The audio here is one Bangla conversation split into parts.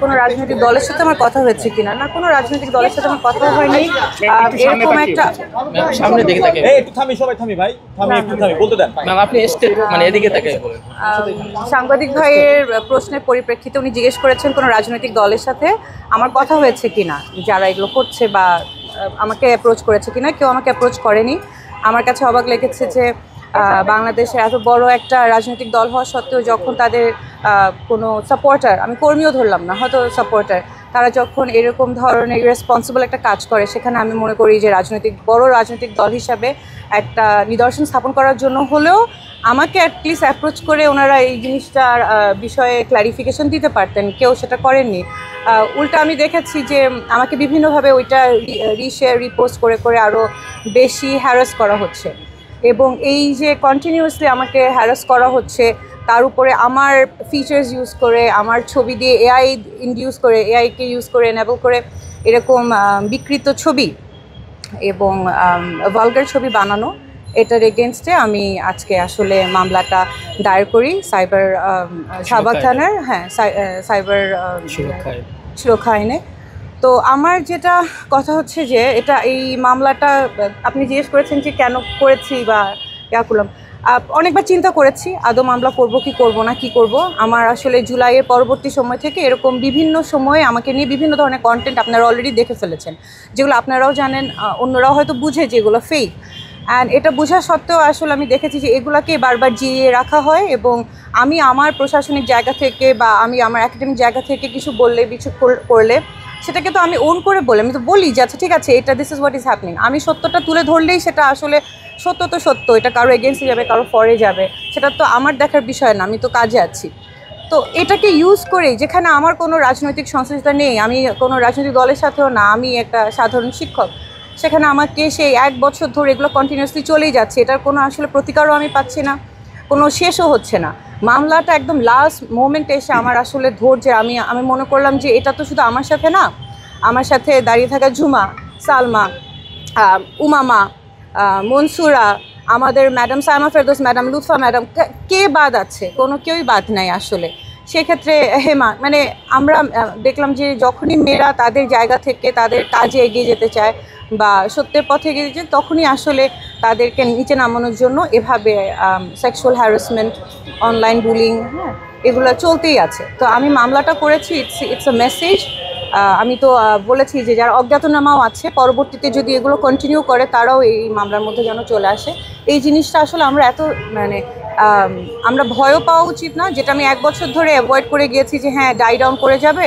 কোনো রাজনৈতিক দলের সাথে আমার কথা হয়েছে কিনা, না কোনো রাজনৈতিক দলের সাথে আমার কথা হয়নি। এরকম একটা সামনে দিকে তাকে একটু থামি, সবাই থামি ভাই, থামি একটু থামি, বলতে দেন ম্যাম। আপনি মানে এদিকে তাকে বলেন। সাংবাদিক ভাইয়ের প্রশ্নের পরিপ্রেক্ষিতে উনি জিজ্ঞেস করেছেন কোনো রাজনৈতিক দলের সাথে আমার কথা হয়েছে কিনা, যারা এগুলো করছে বা আমাকে অ্যাপ্রোচ করেছে কিনা। কেউ আমাকে অ্যাপ্রোচ করেনি। আমার কাছে অবাক লেগেছে যে বাংলাদেশের এত বড় একটা রাজনৈতিক দল হওয়া সত্ত্বেও যখন তাদের কোনো সাপোর্টার, আমি কর্মীও ধরলাম না, হয়তো সাপোর্টার, তারা যখন এরকম ধরনের রেসপন্সিবল একটা কাজ করে, সেখানে আমি মনে করি যে বড় রাজনৈতিক দল হিসাবে একটা নিদর্শন স্থাপন করার জন্য হলেও আমাকে অ্যাটলিস্ট অ্যাপ্রোচ করে ওনারা এই জিনিসটার বিষয়ে ক্লারিফিকেশন দিতে পারতেন। কেউ সেটা করেননি। উল্টা আমি দেখেছি যে আমাকে বিভিন্নভাবে ওইটা রিশেয়ার রিপোস্ট করে করে আরও বেশি হ্যারাস করা হচ্ছে, এবং এই যে কন্টিনিউয়াসলি আমাকে হ্যারাস করা হচ্ছে, তার উপরে আমার ফিচার্স ইউজ করে, আমার ছবি দিয়ে এআই ইনডিউস করে, এআইকে ইউজ করে এনেবল করে এরকম বিকৃত ছবি এবং ভালগার ছবি বানানো, এটার এগেনস্টে আমি আজকে আসলে মামলাটা দায়ের করি শাহবাগ থানার সাইবার সুরক্ষা আইনে। তো আমার যেটা কথা হচ্ছে যে এই মামলাটা আপনি জিজ্ঞেস করেছেন যে কেন করেছি বা করলাম, অনেকবার চিন্তা করেছি আদৌ মামলা করব কি করব না, কি করব। আমার আসলে জুলাইয়ের পরবর্তী সময় থেকে এরকম বিভিন্ন সময়ে আমাকে নিয়ে বিভিন্ন ধরনের কন্টেন্ট আপনারা অলরেডি দেখে ফেলেছেন, যেগুলো আপনারাও জানেন, অন্যরাও হয়তো বুঝে যে এগুলো ফেক। অ্যান্ড এটা বোঝা সত্ত্বেও আসলে আমি দেখেছি যে এগুলাকে বারবার জিইয়ে রাখা হয়, এবং আমি আমার প্রশাসনিক জায়গা থেকে বা আমি আমার একাডেমিক জায়গা থেকে কিছু বললে কিছু করলে সেটাকে তো আমি ওন করে বলি, আমি তো বলি যে আচ্ছা ঠিক আছে, এটা this is what is happening. আমি সত্যটা তুলে ধরলেই সেটা আসলে সত্য তো সত্য, এটা কারো এগেন্স্টে যাবে, কারো ফরে যাবে, সেটা তো আমার দেখার বিষয় না, আমি তো কাজে আছি। তো এটাকে ইউজ করে, যেখানে আমার কোনো রাজনৈতিক সংশ্লিষ্টতা নেই, আমি কোনো রাজনৈতিক দলের সাথেও না, আমি একটা সাধারণ শিক্ষক, সেখানে আমাকে সেই 1 বছর ধরে এগুলো কন্টিনিউয়াসলি চলেই যাচ্ছে, এটার কোনো আসলে প্রতিকারও আমি পাচ্ছি না, কোনো শেষও হচ্ছে না। মামলাটা একদম লাস্ট মোমেন্টে এসে আমার আসলে ধৈর্যে আমি মনে করলাম যে এটা তো শুধু আমার সাথে না, আমার সাথে দাঁড়িয়ে থাকা ঝুমা, সালমা, উমামা, মনসুরা, আমাদের madam Saima Ferdous madam, Lutfa madam, কে বাদ আছে? কোনো কেউই বাদ নাই আসলে। সেক্ষেত্রে হেমা, মানে আমরা দেখলাম যে যখনই মেয়েরা তাদের জায়গা থেকে তাদের কাজে এগিয়ে যেতে চায় বা সত্যের পথে এগিয়ে যেতে, তখনই আসলে তাদেরকে নিচে নামানোর জন্য এভাবে সেক্সুয়াল হ্যারাসমেন্ট, অনলাইন বুলিং, এগুলো চলতেই আছে। তো আমি মামলাটা করেছি, ইটস আ মেসেজ। আমি তো বলেছি যে যারা অজ্ঞাতনামাও আছে, পরবর্তীতে যদি এগুলো কন্টিনিউ করে তারাও এই মামলার মধ্যে যেন চলে আসে। এই জিনিসটা আসলে আমরা ভয়ও পাওয়া উচিত না, যেটা আমি 1 বছর ধরে অ্যাভয়েড করে গিয়েছি যে হ্যাঁ ডাই ডাউন করে যাবে,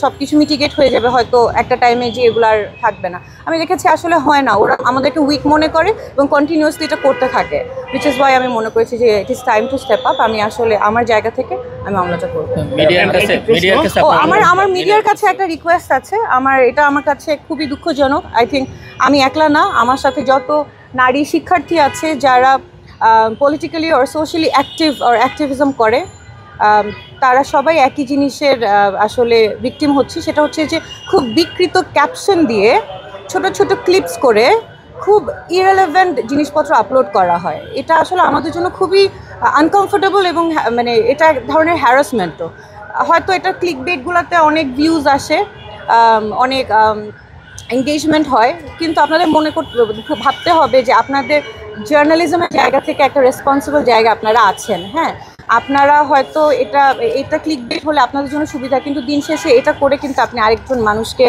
সব কিছু মিটিগেট হয়ে যাবে হয়তো একটা টাইমে, যে এগুলো আর থাকবে না। আমি দেখেছি আসলে হয় না, ওরা আমাদেরকে উইক মনে করে এবং কন্টিনিউয়াসলি এটা করতে থাকে, উইচ ইজ ওয়াই আমি মনে করেছি যে it is time to step up. আমি আসলে আমার জায়গা থেকে আমি মামলাটা করবো। আমার মিডিয়ার কাছে একটা রিকোয়েস্ট আছে, এটা আমার কাছে খুবই দুঃখজনক। আই থিঙ্ক আমি একলা না, আমার সাথে যত নারী শিক্ষার্থী আছে যারা পলিটিক্যালি অর সোশ্যালি অ্যাক্টিভিজম করে, তারা সবাই একই জিনিসের আসলে ভিকটিম হচ্ছে। সেটা হচ্ছে যে খুব বিকৃত ক্যাপশন দিয়ে ছোট ছোট ক্লিপস করে খুব ইরেলেভেন্ট জিনিসপত্র আপলোড করা হয়। এটা আসলে আমাদের জন্য খুবই আনকমফোর্টেবল এবং মানে এটা এক ধরনের হ্যারাসমেন্টও। হয়তো এটা ক্লিক বেটগুলোতে অনেক ভিউজ আসে, অনেক এঙ্গেজমেন্ট হয়, কিন্তু আপনাদের ভাবতে হবে যে আপনাদের জার্নালিজমের জায়গা থেকে একটা রেসপন্সিবল জায়গা আপনারা আছেন। হ্যাঁ, আপনারা হয়তো এটা ক্লিক বেট হলে আপনাদের জন্য সুবিধা, কিন্তু দিন শেষে এটা করে কিন্তু আপনি আরেকজন মানুষকে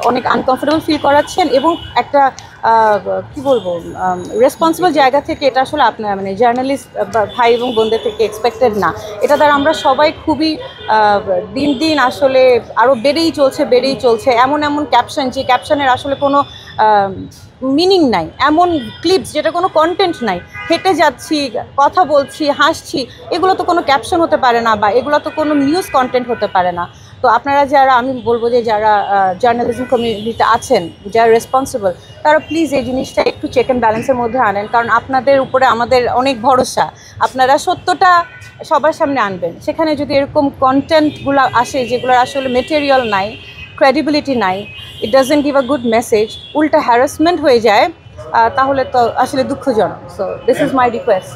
অনেক আনকমফোর্টেবল ফিল করাচ্ছেন, এবং একটা কি বলবো রেসপন্সিবল জায়গা থেকে এটা আসলে আপনার মানে জার্নালিস্ট ভাই এবং বোনদের থেকে এক্সপেক্টেড না। এটা দ্বারা আমরা সবাই খুবই দিন দিন আসলে আরও বেড়েই চলছে এমন ক্যাপশন, যে ক্যাপশনের আসলে কোনো মিনিং নাই, এমন ক্লিপস যেটা কোনো কন্টেন্ট নাই, হেঁটে যাচ্ছি, কথা বলছি, হাসছি, এগুলো তো কোনো ক্যাপশন হতে পারে না, বা এগুলো তো কোনো নিউজ কন্টেন্ট হতে পারে না। তো আপনারা যারা, আমি বলবো যে যারা জার্নালিজম কমিউনিটিতে আছেন, যারা রেসপন্সিবল, তারা প্লিজ এই জিনিসটা একটু চেক অ্যান্ড ব্যালেন্সের মধ্যে আনেন, কারণ আপনাদের উপরে আমাদের অনেক ভরসা। আপনারা সত্যটা সবার সামনে আনবেন। সেখানে যদি এরকম কন্টেন্টগুলো আসে যেগুলোর আসলে মেটেরিয়াল নাই, ক্রেডিবিলিটি নাই, it doesn't give a good message, উল্টা হ্যারাসমেন্ট হয়ে যায়, তাহলে তো আসলে দুঃখজনক। So this is my request.